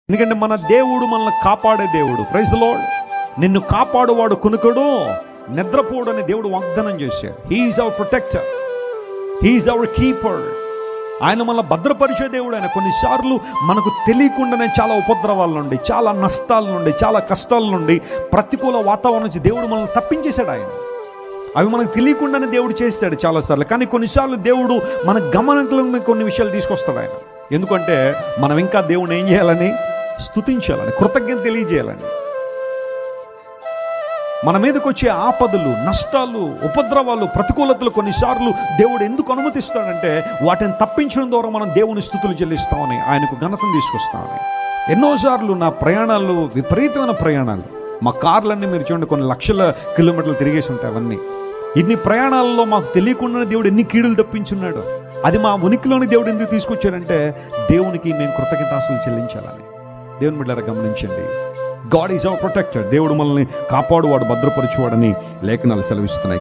ఎందుకంటే మన దేవుడు మనల్ని కాపాడే దేవుడు. Praise the lord. నిన్ను కాపాడువాడు కునుకడు నిద్రపోడు అని దేవుడు వాగ్దానం చేశాడు. He is our protector, he is our keeper. ఆయన మనల్ని భద్రపరిచే దేవుడు. ఆయన కొన్నిసార్లు మనకు తెలియకుండానే చాలా ఉపద్రవాల నుండి, చాలా నష్టాల నుండి, చాలా కష్టాల నుండి, ప్రతికూల వాతావరణం నుంచి దేవుడు మనల్ని తప్పించేశాడు. ఆయన అవి మనకు తెలియకుండానే దేవుడు చేస్తాడు చాలాసార్లు. కానీ కొన్నిసార్లు దేవుడు మన గమనంలోకి కొన్ని విషయాలు తీసుకొస్తాడు ఆయన. ఎందుకంటే మనం ఇంకా దేవుని ఏం చేయాలని? స్తుతించాలని, కృతజ్ఞత తెలియజేయాలని. మన మీదకి వచ్చే ఆపదలు, నష్టాలు, ఉపద్రవాలు, ప్రతికూలతలు కొన్నిసార్లు దేవుడు ఎందుకు అనుమతిస్తాడంటే వాటిని తప్పించడం ద్వారా మనం దేవుని స్తుతులు చెల్లిస్తామని, ఆయనకు ఘనతను తీసుకొస్తామని. ఎన్నోసార్లు నా ప్రయాణాలు విపరీతమైన ప్రయాణాలు. మా కార్లన్నీ మీరు చూడండి, కొన్ని లక్షల కిలోమీటర్లు తిరిగేసి ఉంటాయి. అవన్నీ ఇన్ని ప్రయాణాలలో మాకు తెలియకుండానే దేవుడు ఎన్ని కీడులు తప్పించున్నాడు. అది మా ఉనికిలోని దేవుడు ఎందుకు తీసుకొచ్చాడంటే దేవునికి మేము కృతజ్ఞతాస్తులు చెల్లించాలని. దేవుని బిడ్డలారా గమనించండి, గాడ్ ఈజ్ అవర్ ప్రొటెక్టర్. దేవుడు మనల్ని కాపాడువాడు, భద్రపరచువాడని లేఖనాలు సెలవిస్తున్నాయి.